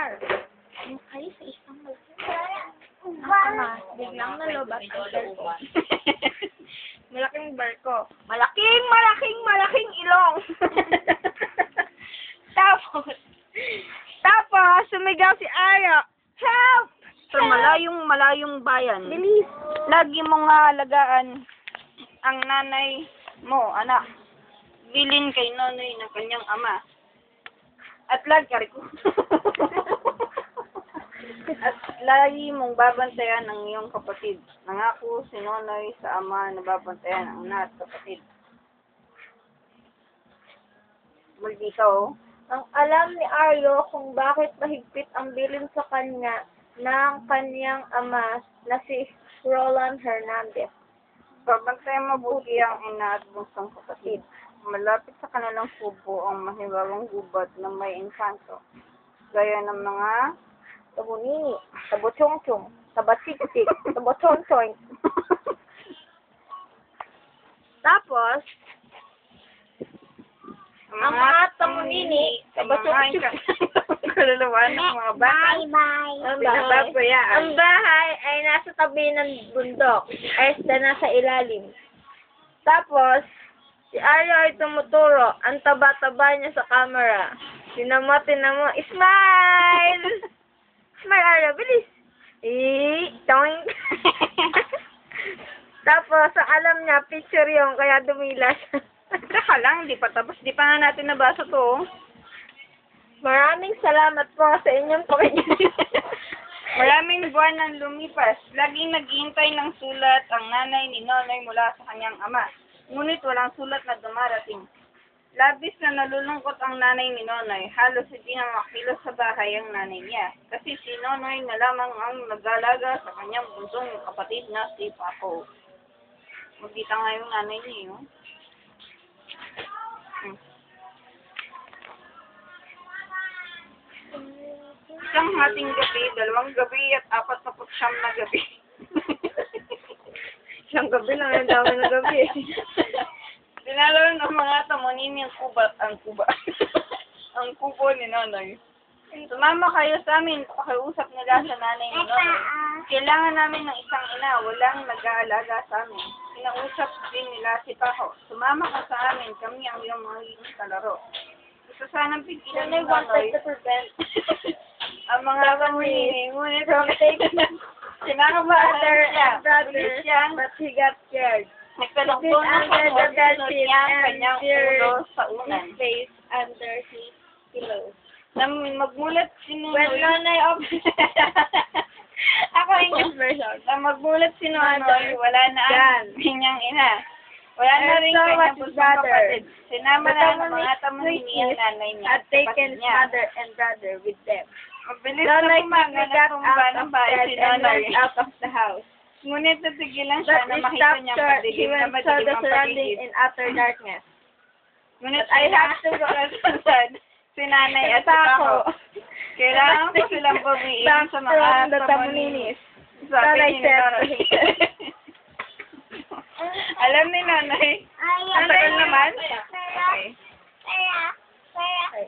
Kayo sa isang malaking biglang nalobat ang cellphone. Malaking barko. Malaking ilong. Tapos, sumigaw si Arya. Help! Sa malayong bayan. Bilis. Lagi mo nga alagaan ang nanay mo, anak. Bilin kay nonoy ng kanyang ama. At lagi mong babantayan ang iyong kapatid. Nangako si nonoy sa ama na babantayan ang anak at kapatid. Magbitaw. Ang alam ni Aryo kung bakit mahigpit ang bilin sa kanya ng kanyang ama na si Roland Hernandez. Babantayan mabuti ang ina at bunsong kapatid. Malapit sa kanilang kubo ang mahibawang gubat na may engkanto. Gaya ng mga Tabunini, tabochongchong, tabatiktik, tabochongchong. Tapos, ang mga tamunini, tabochongchong. Kaluluwa ng mga bahay. Ang bahay ay nasa tabi ng bundok, ay nasa ilalim. Tapos, si Aryo ay tumuturo. Ang taba-taba niya sa camera. Tinamo. Smile! Smile, Aryo. Bilis! Toink! Tapos, ang alam niya, picture yung kaya dumilas. Saka lang, di pa tapos. Di pa nga natin nabasa to. Maraming salamat po sa inyong pakikinig. Maraming buwan ang lumipas. Laging naghihintay ng sulat ang nanay ni Nonoy mula sa kanyang ama. Ngunit walang sulat na dumarating. Labis na nalulungkot ang nanay ni Nonoy. Halos hindi na makilos sa bahay ang nanay niya. Kasi si Nonoy na lamang ang nag-alaga sa kanyang bunsong kapatid na si Paco. Magkita nga yung nanay niya, yun. Isang hating gabi, 2 gabi at 49 na gabi. Isang gabi lang, ang dami na gabi. Dinalaw ng mga tamunini ang kubo ni Nonoy. Sumama kayo sa amin, pakiusap nila sa nanay ni Nonoy. Kailangan namin ng isang ina, walang nag-aalaga sa amin. Kinausap din nila si Paco. Sumama ka sa amin, kami ang iyong magiging kalaro. Gusto sanang pigilan ni Nonoy ang mga tamunini, ngunit Father and brother, siyang but he got scared. nagkalungkot ng Under the bed sunod sheet niya ang and kanyang buried ulo sa his unan. face under his pillow. Magmulat si When Nonoy. Nonoy opened... Ako English version. Magmulat si Nonoy, wala na ang kanyang ina. Wala na And rin so kanyang was his bunsong brother. kapatid. Sinama na ng mga tamunini ang nanay niya. Had taken his niya. mother and brother with them. Mabilis na Nonoy pumaga quickly na got tumba out ng of bahay bed si and Nonoy. went out of the house. Ngunit natigilan siya But na he makita stopped niyang short. He madilim na went saw madilim the ang surrounding paligid. in utter darkness. Ngunit But I have to go sunod si nanay at si Paco. Kailangan ko silang bawiin Back sa from mga the tamuninis. tamuninis. Sabi Nonoy ni said to Nonoy. Alam ni Nonoy. Ang tagal naman. Okay. At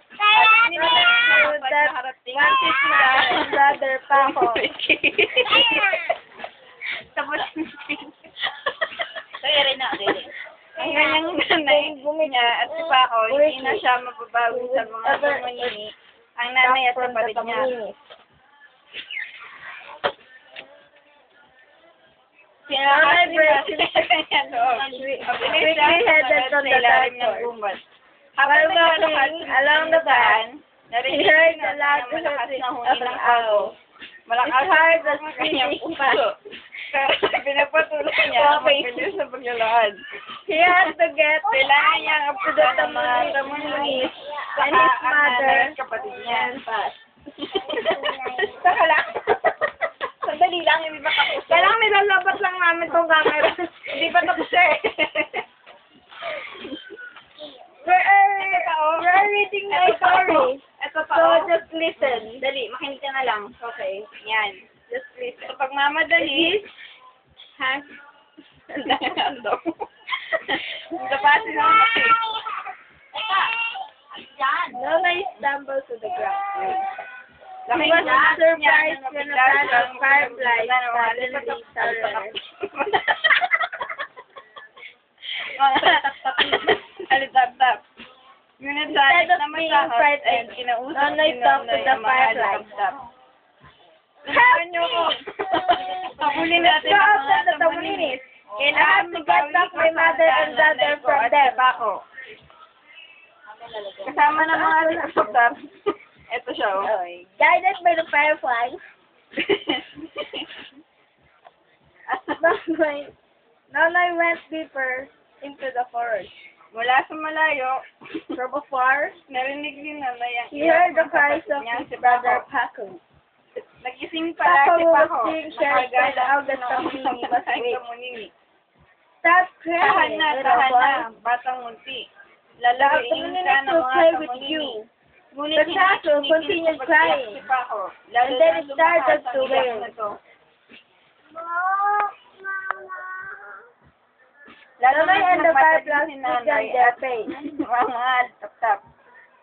knew that once his mother and brother Paco Tapos, kaya rin na, ang kanyang nanay niya at si Paco, hindi na siya mababawi sa mga tamunini, ang nanay at kapatid niya. Sinalakas nila sa kanya loob. Mabilis siya headed sa on the ilalim ng dark gubat. While Habang walking naglalakad along the path, narinig he heard niya the loud ang malakas na huni of ng an aso. owl. Malakas It's hard ang to kanyang see. puso. Pero pinapatuloy niya ang mabilis na paglalakad. He had to get Kailangan niya ang to the apunan ng mga tamuninis saka and his ang mother nanay at kapatid niya. and pass. Saka lang. Sandali lang, hindi ba tapos? Kailangan nilalabat lang namin tong camera. Hindi pa tapos eh. We're reading my story. Ito pa. So just listen. Dali, makinig ka na lang. Okay. Yan. Just listen. So, pag mamadali, Has Ando. Tapasin lang kasi. Nonoy stumbled to the ground. Laking was gulat niya surprised nung when a mabigla band siyang of fireflies suddenly suddenly surrendered. Alitap-tap. Ngunit sa Instead halip of na being masakot ay frightened, kinausap Nonoy ni talked to Nonoy the ang mga fireflies. alitap-tap. Help niyo ko. me! Habulin Let's natin go ang after mga the tamalinis. Tamalinis. I have to get back my mother and brother from them. Ako. Kasama ng mga alitap-tap. Ito siya, oh. Guided by the fireflies, Nonoy went deeper into the forest. Mula sa malayo, From afar, narinig ni Nonoy ang he heard the ng cries kapatid of niyang his si brother Paco. Paco. Nagising pala Paco si was Paco. being shared by the eldest Tamunini was weak. Stop Tahan crying, na, little tahan boy. na, batang munti. The Lalawiin ka Tamuninis ng will mga play with Tamunini. you. Ngunit The hindi Taco tumitigil continued sa crying. pag-iyak si Paco. Lalo And then na it started lumakas to ang iyak rain. na to. Lalo Nonoy na and the nagmatagal fireflies si began Nanay their at pace. mga tap-tap.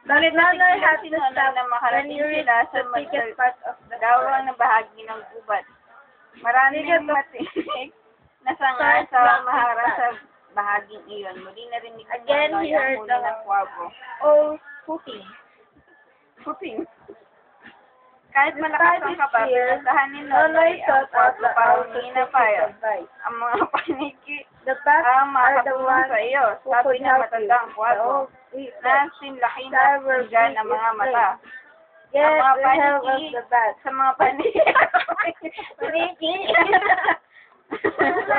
But Nonoy had si to Nonoy stop na when makarating he reached sila sa the thickest part of the gawang forest. na bahagi ng gubat. Maraming Sige, to- matinik na sanga First sa rock mahara impact. sa bahaging iyon. Muli narinig ni Again, Nonoy he ang heard huni the- ng kwago. Oh, hooting. Puting. Kahit malakas ang kapal, Fear, pinasahan ni Nonoy Nonoy ang sought out kwago the para owl to humingi seek ng payo. his advice. Ang mga paniki The bats ang are the makatulong ones sa iyo. who Sabi could ng help you. matandang The kwago. old eat Na sinlaki na Cyber pinggan ng beak mga is mata. Get Ang mga the help of paniki the bats. sa mga paniki. Paniki. So,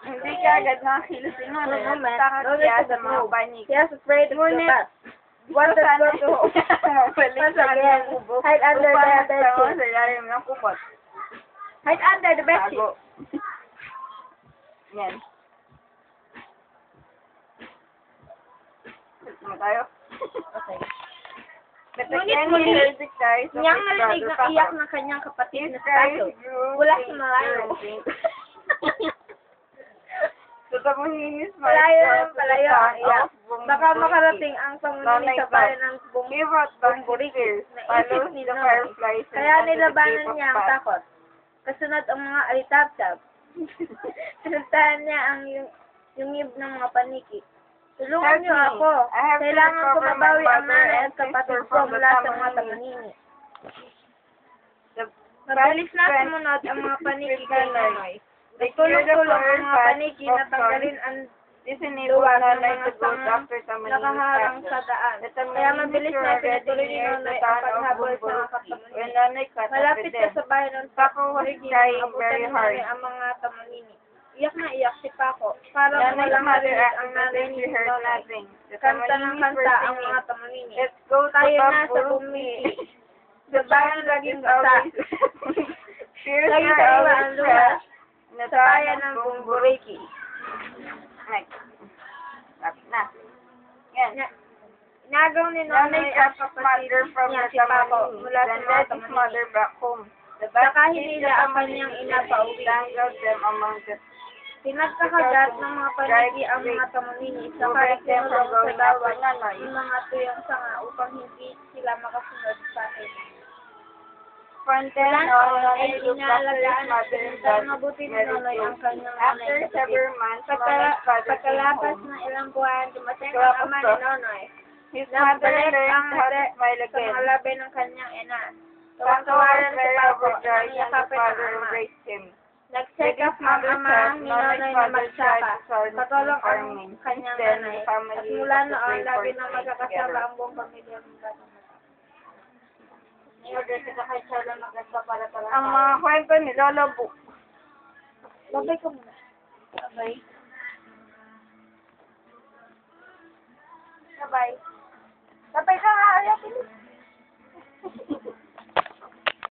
Hindi ka agad nakakilos si Nonoy. No, man. Takot Nonoy siya took sa the mga move. paniki. He was afraid of the Ngunit, bats. What Gusto does sana go to? balik Once sa again, kanyang kubo hide under upang the magtango bedsheet. sa ilalim ng kupot. Hide under the bedsheet. Tago. Yan. Ano tayo? Okay. But Ngunit again, muli, he heard the cries of Niyang his narinig brother na Paco. iyak ng kanyang kapatid His na cries Taco. grew Mula sa fainter malayo. and fainter. Sa Tamuninis, Palayo ng palayo ang iyak. Baka Bumburiki. makarating ang Tamunini sa bayan ng He brought back his Bumburiki. fears, Naisip follows ni the Nonoy. fireflies, and Kaya went to the nilabanan cave of niya ang Pat. takot. Kasunod ang mga alitap-tap. Sinuntahan niya ang yungib ng mga paniki. Tulungan Help niyo me. ako. I have to Kailangan ko recover my mabawi ang mother nanay and at kapatid sister ko from the mula sa mga Tamunini. Tamunini. The Mabilis na best sumunod ang mga paniki with kay Nonoy. Nonoy. They cleared the Tulong-tulong ang forest mga path paniki of na tanggalin ang This enabled luwag ng Nonoy mga to go sangang after Tamunini nakaharang sa faster. daan. The Kaya Tamunini mabilis were na already pinatuloy ni near the Nonoy ang town of paghabol sa mga Bumburiki Tamunini. when Nonoy caught up Malapit with na them. sa bayan ng Paco was Bumburiki crying nang abutan very ni hard. Nonoy ang mga Tamunini. Iyak na iyak si Paco. Parang Nonoy's walang mother narinig ang acted as nanay if ni she heard Nonoy. nothing. The Kanta ng Tamuninis were kanta ang singing, mga Tamunini. "Let's go to Tayo na sa Bumburiki." Bumburiki. The bayan laging is basa. always fears Laging are kaiwa always ang luwas fresh in the sa town bayan of ng Bumburiki. Next. Tapos na. Yan. Inagaw ni Nonoy Nonoy ang catch his kapatid mother from niya the si Paco Tamunini, mula sa then mga led his Tamunini. mother back home. The Saka bats hinila ang kanyang ina pauwi. tangled them among the Pinagkakagat ng mga paniki ang mga Tamunini saka prevent them from ikinulong sa going after bawat Nonoy. ng mga tuyong sanga upang hindi sila makasunod sa akin. From then Mula on, noon ay Nonoy looked after his inalagaan mother at and pinuntahan dad mabuti ni very Nonoy ang closely. kanyang After nanay at kapatid. several months, Nonoy's father came Pagkalapas home. ng ilang buwan, dumating ang ama ni Nonoy. His mother Nagbalik learned ang how to smile sa again. mga labi ng kanyang ina. Paco Tuwang-tuwa was rin si very Paco overjoyed nang when the yakapin ang father ama. embraced him. Nag-check With up his ang mother's ama help, ni Nonoy's Nonoy na father tried magsaka. to start Patulong ang farming. kanyang Since then, nanay. the family At used mula to noon, pray for labi his na faith magkakasama together. ang buong pamilya ng batang mata. I-order kita kay Charlotte maganda para Ang mga kwento ni Lolo Bu. Babay ka muna. Sabay. Babay. Babay ka nga, Arya.